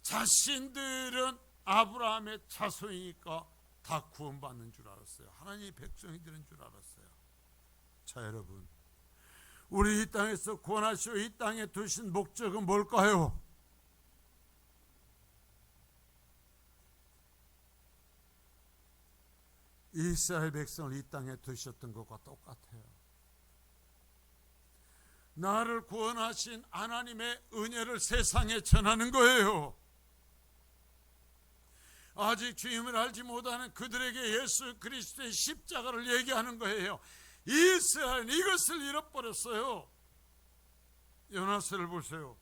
자신들은 아브라함의 자손이니까 다 구원받는 줄 알았어요. 하나님의 백성이 되는 줄 알았어요. 자, 여러분, 우리 이 땅에서 구원하시고 이 땅에 두신 목적은 뭘까요? 이스라엘 백성을 이 땅에 두셨던 것과 똑같아요. 나를 구원하신 하나님의 은혜를 세상에 전하는 거예요. 아직 주님을 알지 못하는 그들에게 예수 그리스도의 십자가를 얘기하는 거예요. 이스라엘은 이것을 잃어버렸어요. 요나스를 보세요.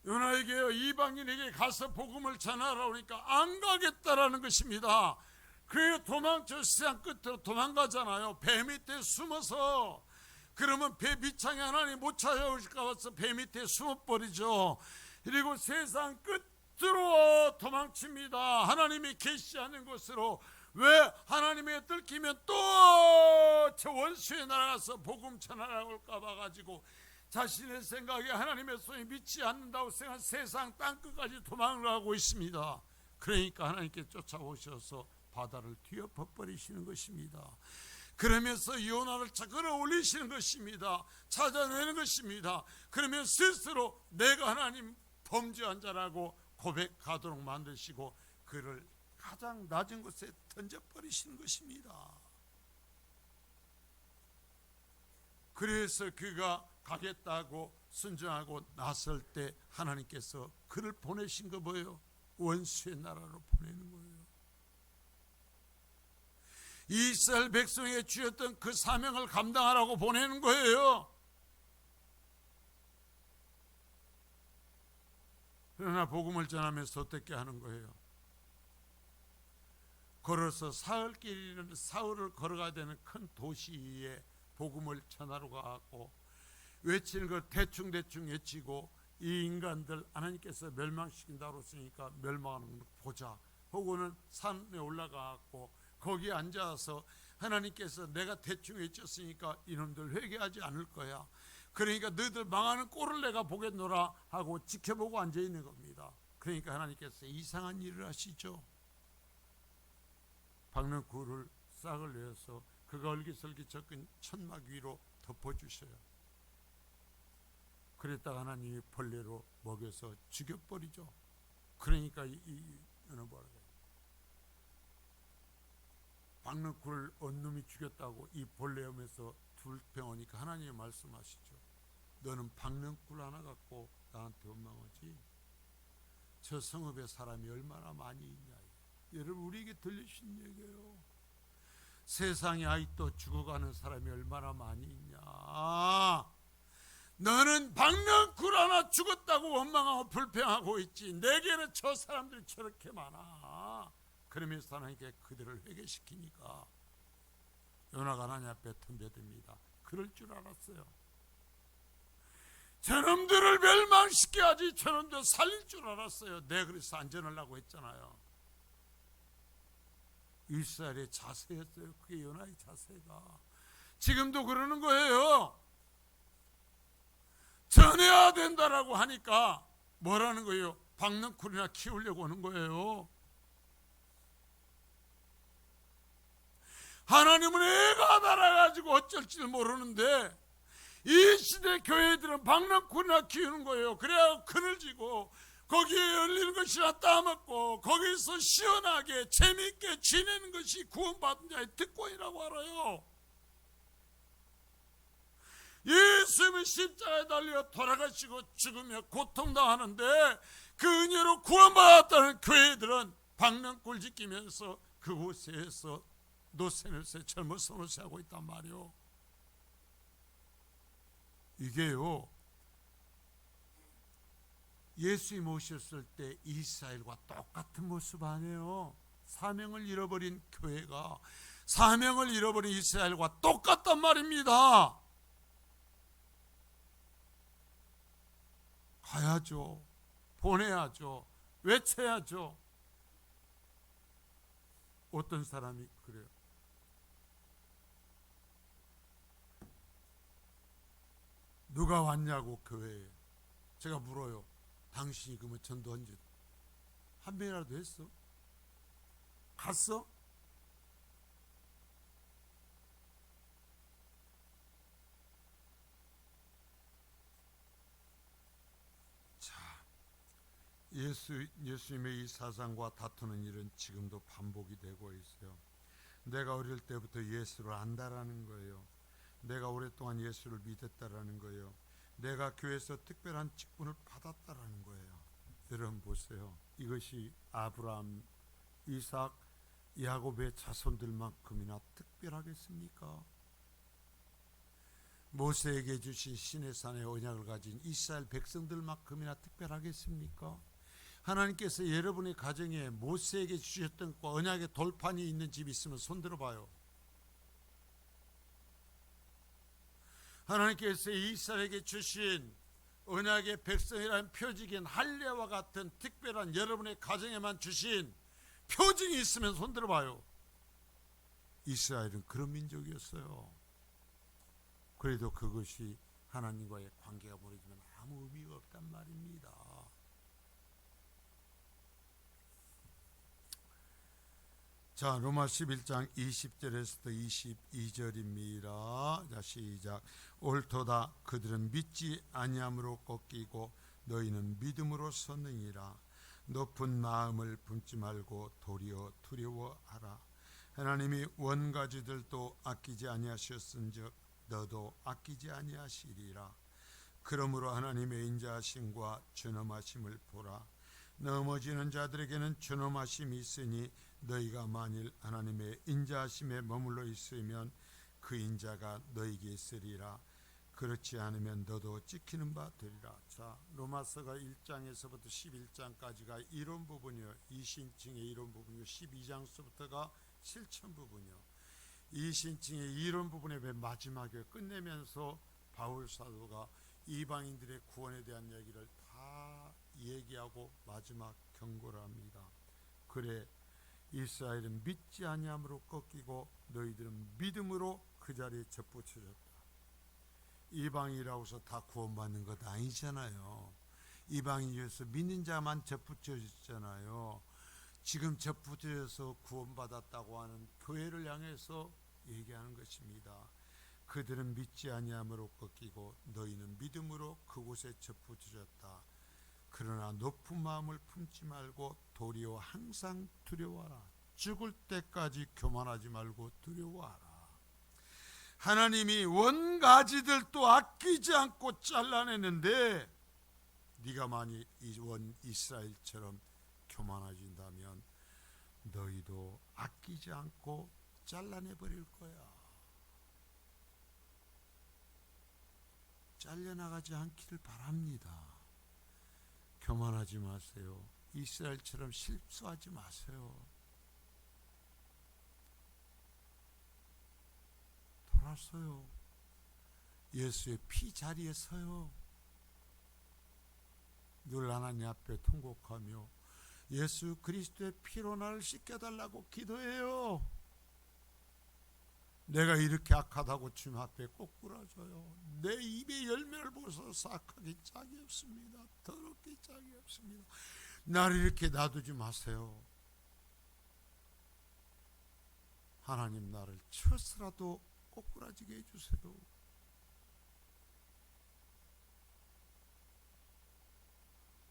요나에게 이방인에게 가서 복음을 전하라 그러니까 안 가겠다라는 것입니다. 그래서 도망쳐 세상 끝으로 도망가잖아요. 배 밑에 숨어서. 그러면 배 밑창에 하나님 못 찾아오실까 봐서 배 밑에 숨어버리죠. 그리고 세상 끝으로 도망칩니다. 하나님이 계시하는 곳으로. 왜? 하나님의 들키면 또 저 원수의 나라 가서 복음 전하라고 할까 봐 가지고 자신의 생각에 하나님의 손이 믿지 않는다고 생각한 세상 땅끝까지 도망을 하고 있습니다. 그러니까 하나님께 쫓아오셔서 바다를 뒤엎어버리시는 것입니다. 그러면서 요나를 끌어올리시는 것입니다. 찾아내는 것입니다. 그러면 스스로 내가 하나님 범죄한 자라고 고백하도록 만드시고 그를 가장 낮은 곳에 던져버리시는 것입니다. 그래서 그가 가겠다고 순종하고 나설 때 하나님께서 그를 보내신 거 뭐예요? 원수의 나라로 보내는 거예요. 이스라엘 백성에게 주셨던 그 사명을 감당하라고 보내는 거예요. 그러나 복음을 전하면서 어떻게 하는 거예요? 걸어서 사흘길이는 사흘을 걸어가야 되는 큰 도시에 복음을 전하러 가고 외치는 걸 대충 외치고 이 인간들 하나님께서 멸망시킨다고 했으니까 멸망하는 걸 보자. 혹은 산에 올라가고 거기에 앉아서 하나님께서 내가 대충 외쳤으니까 이놈들 회개하지 않을 거야. 그러니까 너희들 망하는 꼴을 내가 보겠노라 하고 지켜보고 앉아있는 겁니다. 그러니까 하나님께서 이상한 일을 하시죠. 박는 굴을 싹을 내어서 그가 얼기설기 적은 천막 위로 덮어주셔요. 그랬다가 하나님이 벌레로 먹여서 죽여버리죠. 그러니까 박는 굴을 언놈이 죽였다고 이 벌레염에서 둘평하니까 하나님이 말씀하시죠. 너는 박는 굴 하나 갖고 나한테 원망하지? 저 성읍에 사람이 얼마나 많이 있냐. 여러분 우리에게 들리신 얘기예요. 세상에 아직도 죽어가는 사람이 얼마나 많이 있냐. 너는 박는 굴 하나 죽었다고 원망하고 불평하고 있지. 내게는 저 사람들이 저렇게 많아. 그러면서 하나님께 그들을 회개시키니까 요나가 하나님 앞에 덤벼듭니다. 그럴 줄 알았어요. 저놈들을 멸망시켜야지 저놈들 살릴 줄 알았어요. 내가 그래서 안전하려고 했잖아요. 이스라엘의 자세였어요. 그게 요나의 자세가. 지금도 그러는 거예요. 전해야 된다라고 하니까 뭐라는 거예요? 박는 굴이나 키우려고 하는 거예요. 하나님은 애가 달아가지고 어쩔 줄 모르는데 이 시대 교회들은 박는 굴이나 키우는 거예요. 그래야 그늘지고 거기에 열리는 것이나 따먹고 거기서 시원하게 재미있게 지내는 것이 구원받은 자의 특권이라고 알아요. 예수님은 십자가에 달려 돌아가시고 죽으며 고통당하는데 그 은혜로 구원받았다는 교회들은 박는 굴 지키면서 그곳에서 노세노세 젊어서 노세하고 있단 말이요. 이게요 예수님 오셨을 때 이스라엘과 똑같은 모습 아니에요. 사명을 잃어버린 교회가 사명을 잃어버린 이스라엘과 똑같단 말입니다. 가야죠. 보내야죠. 외쳐야죠. 어떤 사람이 그래요. 누가 왔냐고 교회에. 제가 물어요. 당신이 그러면 전도 언제 한 번이라도 했어? 갔어? 자, 예수님의 이 사상과 다투는 일은 지금도 반복이 되고 있어요. 내가 어릴 때부터 예수를 안다라는 거예요. 내가 오랫동안 예수를 믿었다라는 거예요. 내가 교회에서 특별한 직분을 받았다라는 거예요. 여러분 보세요. 이것이 아브라함, 이삭, 야곱의 자손들만큼이나 특별하겠습니까? 모세에게 주신 시내산의 언약을 가진 이스라엘 백성들만큼이나 특별하겠습니까? 하나님께서 여러분의 가정에 모세에게 주셨던 언약의 돌판이 있는 집이 있으면 손들어 봐요. 하나님께서 이스라엘에게 주신 언약의 백성이라는 표징인 할례와 같은 특별한 여러분의 가정에만 주신 표징이 있으면 손들어 봐요. 이스라엘은 그런 민족이었어요. 그래도 그것이 하나님과의 관계가 멀어지면 아무 의미가 없단 말입니다. 자, 로마 11장 20절에서부터 22절입니다. 자, 시작. 옳도다. 그들은 믿지 아니함으로 꺾이고 너희는 믿음으로 섰느니라. 높은 마음을 품지 말고 도리어 두려워하라. 하나님이 원가지들도 아끼지 아니하셨은즉 너도 아끼지 아니하시리라. 그러므로 하나님의 인자하심과 준엄하심을 보라. 넘어지는 자들에게는 준엄하심이 있으니 너희가 만일 하나님의 인자하심에 머물러 있으면 그 인자가 너희에게 있으리라. 그렇지 않으면 너도 찍히는 바 되리라. 자, 로마서가 1장에서부터 11장까지가 이론 부분이요, 이신칭의 이론 부분이요, 12장서부터가 실천 부분이요. 이신칭의 이론 부분의 맨 마지막에 끝내면서 바울 사도가 이방인들의 구원에 대한 얘기를 다 얘기하고 마지막 경고를 합니다. 그래, 이스라엘은 믿지 아니함으로 꺾이고 너희들은 믿음으로 그 자리에 접붙여졌다. 이방이라고 해서 다 구원받는 것 아니잖아요. 이방인이어서 믿는 자만 접붙여졌잖아요. 지금 접붙여져서 구원받았다고 하는 교회를 향해서 얘기하는 것입니다. 그들은 믿지 아니함으로 꺾이고 너희는 믿음으로 그곳에 접붙여졌다. 그러나 높은 마음을 품지 말고 도리어 항상 두려워하라. 죽을 때까지 교만하지 말고 두려워하라. 하나님이 원가지들도 아끼지 않고 잘라내는데 네가 만일 원 이스라엘처럼 교만해진다면 너희도 아끼지 않고 잘라내버릴 거야. 잘려나가지 않기를 바랍니다. 교만하지 마세요. 이스라엘처럼 실수하지 마세요. 돌아서요. 예수의 피 자리에 서요. 늘 하나님 앞에 통곡하며 예수 그리스도의 피로 나를 씻겨달라고 기도해요. 내가 이렇게 악하다고 주님 앞에 꼬꾸라져요. 내 입의 열매를 보셔서 싹하기 짝이 없습니다. 더럽기 짝이 없습니다. 나를 이렇게 놔두지 마세요. 하나님 나를 쳐서라도 꼬꾸라지게 해주세요.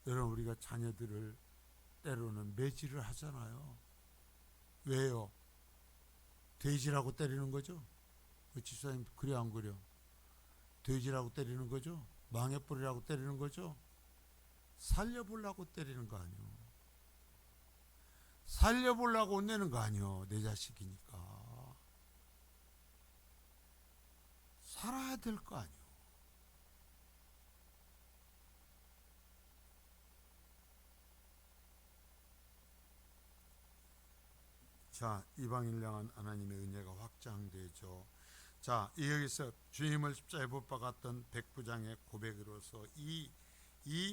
여러분, 우리가 자녀들을 때로는 매질을 하잖아요. 왜요? 돼지라고 때리는 거죠? 집사님 그래 안 그려? 돼지라고 때리는 거죠? 망해버리라고 때리는 거죠? 살려보려고 때리는 거 아니요. 살려보려고 혼내는 거 아니요. 내 자식이니까. 살아야 될 거 아니요. 자, 이방인을 향한 하나님의 은혜가 확장되죠. 자, 여기서 주님을 십자가에 못 박았던 백부장의 고백으로서 이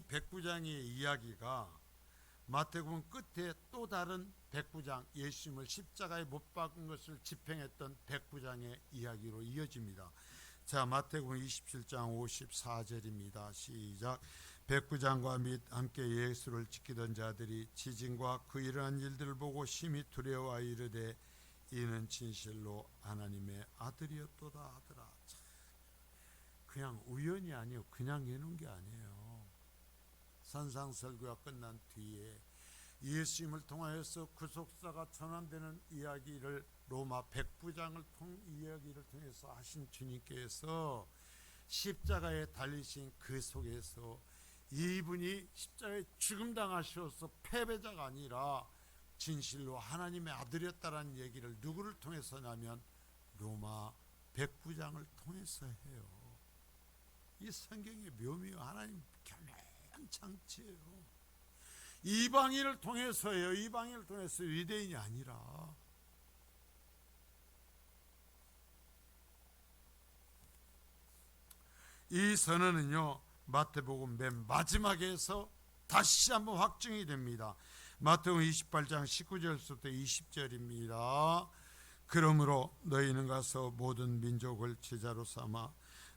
백부장의 이야기가 마태복음 끝에 또 다른 백부장, 예수님을 십자가에 못 박은 것을 집행했던 백부장의 이야기로 이어집니다. 자, 마태복음 27장 54절입니다. 시작. 백부장과 및 함께 예수를 지키던 자들이 지진과 그 일어난 일들을 보고 심히 두려워하여 이르되 이는 진실로 하나님의 아들이었도다 하더라. 그냥 우연이 아니에요. 그냥 이런 게 아니에요. 산상설교가 끝난 뒤에 예수님을 통하여서 구속사가 전환되는 이야기를 로마 백부장을 이야기를 통해서 하신 주님께서 십자가에 달리신 그 속에서 이분이 십자가에 죽음당하셔서 패배자가 아니라 진실로 하나님의 아들이었다라는 얘기를 누구를 통해서 하냐면 로마 백부장을 통해서 해요. 이 성경의 묘미요. 하나님 교묘한 장치예요. 이방인을 통해서 해요. 이방인을 통해서 유대인이 아니라. 이 선언은요, 마태복음 맨 마지막에서 다시 한번 확증이 됩니다. 마태복음 28장 19절부터 20절입니다. 그러므로 너희는 가서 모든 민족을 제자로 삼아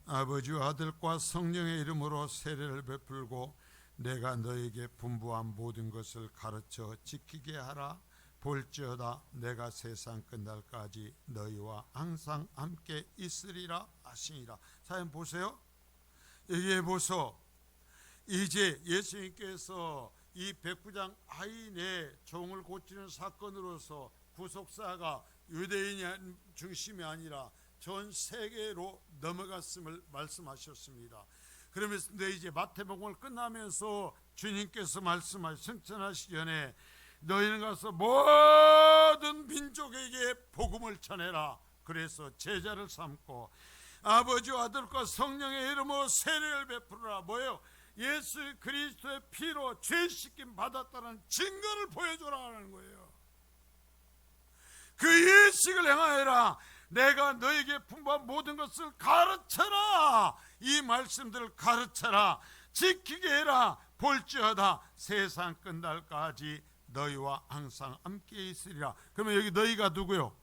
아버지와 아들과 성령의 이름으로 세례를 베풀고 내가 너에게 분부한 모든 것을 가르쳐 지키게 하라. 볼지어다 내가 세상 끝날까지 너희와 항상 함께 있으리라 하시니라. 사연 보세요. 여기에 보소. 이제 예수님께서 이 백부장 아인의 종을 고치는 사건으로서 구속사가 유대인 중심이 아니라 전 세계로 넘어갔음을 말씀하셨습니다. 그러면서 이제 마태복음을 끝나면서 주님께서 말씀하시 승천하시기 전에 너희는 가서 모든 민족에게 복음을 전해라. 그래서 제자를 삼고 아버지와 아들과 성령의 이름으로 세례를 베풀어라. 뭐예요? 예수 그리스도의 피로 죄 씻김 받았다는 증거를 보여주라는 거예요. 그 예식을 행하여라. 내가 너에게 풍부한 모든 것을 가르쳐라. 이 말씀들을 가르쳐라. 지키게 해라. 볼지어다 세상 끝날까지 너희와 항상 함께 있으리라. 그러면 여기 너희가 누구요?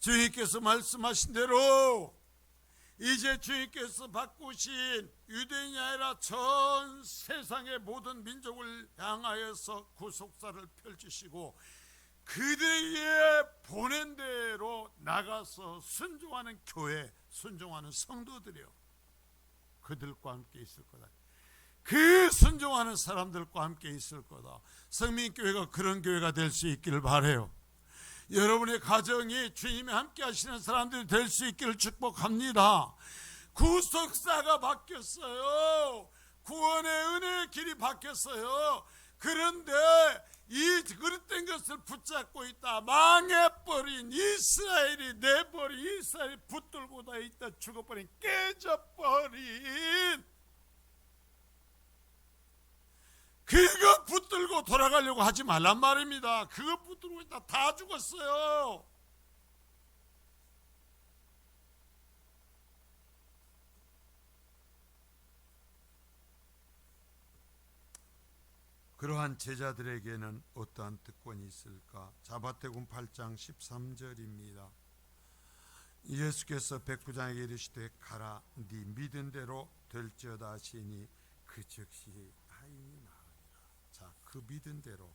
주님께서 말씀하신 대로 이제 주님께서 바꾸신 유대인이 아니라 전 세상의 모든 민족을 향하여서 구속사를 펼치시고 그들에게 보낸 대로 나가서 순종하는 교회, 순종하는 성도들이요, 그들과 함께 있을 거다. 그 순종하는 사람들과 함께 있을 거다. 성민교회가 그런 교회가 될 수 있기를 바라요. 여러분의 가정이 주님이 함께 하시는 사람들이 될 수 있기를 축복합니다. 구속사가 바뀌었어요. 구원의 은혜의 길이 바뀌었어요. 그런데 이 그릇된 것을 붙잡고 있다. 망해버린 이스라엘이, 내버린 이스라엘이 붙들고 다 있다. 죽어버린, 깨져버린, 그거 붙들고 돌아가려고 하지 말란 말입니다. 그거 붙들고 있다 다 죽었어요. 그러한 제자들에게는 어떠한 특권이 있을까? 자바태군 8장 13절입니다. 예수께서 백부장에게 이르시되 가라, 네 믿은 대로 될지어다 하시니 그 즉시 아인이 나으리라. 자, 그 믿은 대로,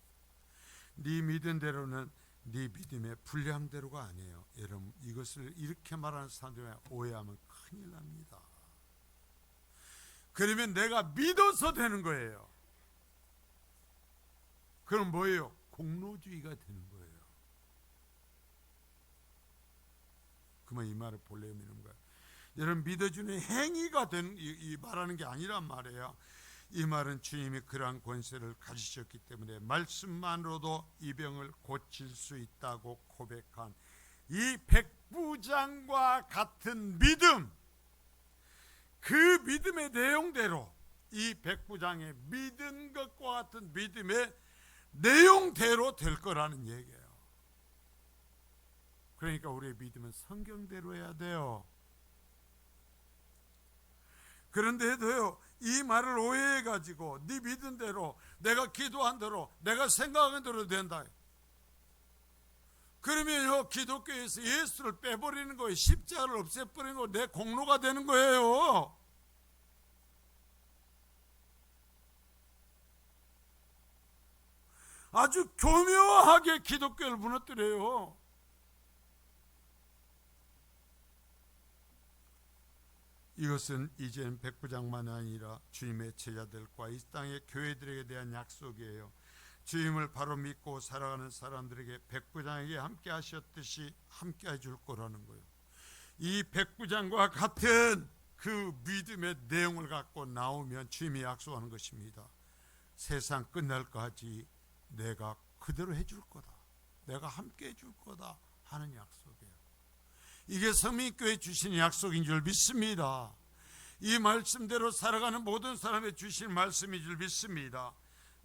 네 믿은 대로는 네 믿음의 불량대로가 아니에요. 여러분, 이것을 이렇게 말하는 사람들이 오해하면 큰일 납니다. 그러면 내가 믿어서 되는 거예요. 그럼 뭐예요? 공로주의가 되는 거예요. 그러면 이 말을 본래 의미는 거예요. 여러분, 믿어주는 행위가 되는, 이 말하는 게 아니란 말이에요. 이 말은 주님이 그러한 권세를 가지셨기 때문에 말씀만으로도 이 병을 고칠 수 있다고 고백한 이 백부장과 같은 믿음, 그 믿음의 내용대로, 이 백부장의 믿은 것과 같은 믿음의 내용대로 될 거라는 얘기예요. 그러니까 우리의 믿음은 성경대로 해야 돼요. 그런데도요, 이 말을 오해해가지고 네 믿은 대로, 내가 기도한 대로, 내가 생각한 대로 된다. 그러면요, 기독교에서 예수를 빼버리는 거예요. 십자가를 없애버리는 거, 내 공로가 되는 거예요. 아주 교묘하게 기독교를 무너뜨려요. 이것은 이젠 백부장만 아니라 주님의 제자들과 이 땅의 교회들에게 대한 약속이에요. 주님을 바로 믿고 살아가는 사람들에게 백부장에게 함께 하셨듯이 함께 해줄 거라는 거예요. 이 백부장과 같은 그 믿음의 내용을 갖고 나오면 주님이 약속하는 것입니다. 세상 끝날까지 내가 그대로 해줄 거다, 내가 함께 해줄 거다 하는 약속이에요. 이게 성민교회 주신 약속인 줄 믿습니다. 이 말씀대로 살아가는 모든 사람의 주신 말씀인 줄 믿습니다.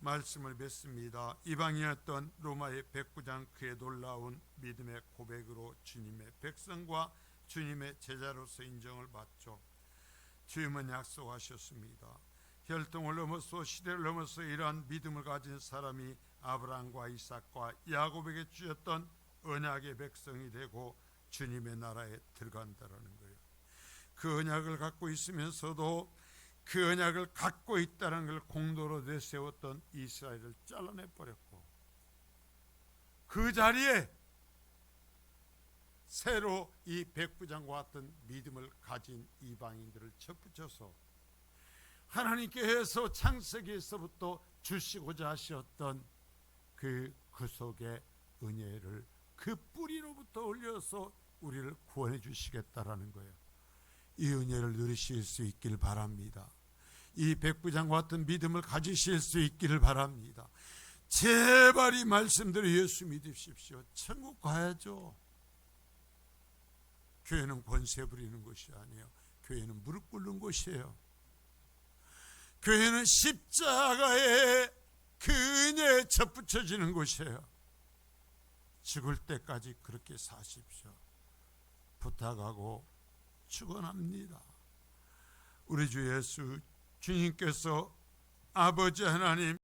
말씀을 맺습니다. 이방인이었던 로마의 백부장, 그의 놀라운 믿음의 고백으로 주님의 백성과 주님의 제자로서 인정을 받죠. 주님은 약속하셨습니다. 혈통을 넘어서 시대를 넘어서 이러한 믿음을 가진 사람이 아브라함과 이삭과 야곱에게 주셨던 언약의 백성이 되고 주님의 나라에 들어간다라는 거예요. 그 언약을 갖고 있으면서도 그 언약을 갖고 있다는 걸 공로로 내세웠던 이스라엘을 잘라내 버렸고, 그 자리에 새로 이 백부장과 같은 믿음을 가진 이방인들을 접붙여서 하나님께서 창세기에서부터 주시고자 하셨던 그 구속의 은혜를 그 뿌리로부터 올려서 우리를 구원해 주시겠다라는 거예요. 이 은혜를 누리실 수 있길 바랍니다. 이 백부장과 같은 믿음을 가지실 수 있기를 바랍니다. 제발 이 말씀대로 예수 믿으십시오. 천국 가야죠. 교회는 권세 부리는 것이 아니에요. 교회는 무릎 꿇는 곳이에요. 교회는 십자가에 그 은혜에 접붙여지는 곳이에요. 죽을 때까지 그렇게 사십시오. 부탁하고 축원합니다. 우리 주 예수 주님께서 아버지 하나님